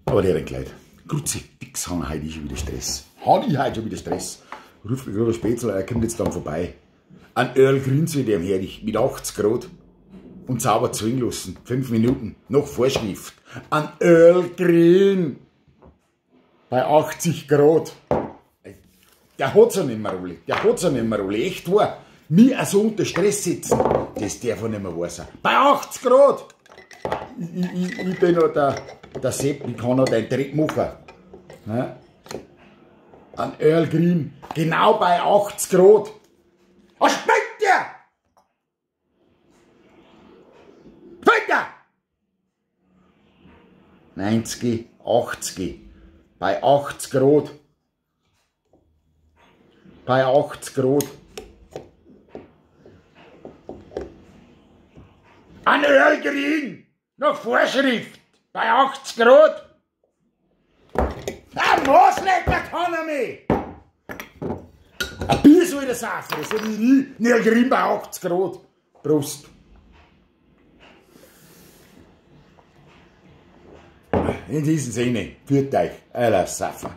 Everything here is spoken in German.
Aber der Leute, Grüezi, dix haben heute schon wieder Stress. Habe ich heute schon wieder Stress. Ruft mich gerade ein Spätzl, er kommt jetzt dann vorbei. Ein Earl Green zu dem herrlich, mit 80 Grad. Und sauber zwingen lassen. 5 Minuten, noch Vorschrift. Ein Earl Green. Bei 80 Grad. Der hat's ja nicht mehr alle. Der hat's ja nicht mehr alle. Echt wahr. Mich so unter Stress setzen, das darf er nicht mehr wahr sein. Bei 80 Grad. Ich bin noch der Sepp, ich kann noch den Trick machen. Ja? Ein Earl Green, genau bei 80 Grad. Was spinnt der? Spinnt der? 90, 80, bei 80 Grad. Bei 80 Grad. Ein Earl Green, nach Vorschrift, bei 80 Grad. Ein Maßlecker kann er mich. Ein Bier soll er saufen, das soll ich nie. Ein Earl Green bei 80 Grad. Prost. In diesem Sinne, führt euch, euer Safer.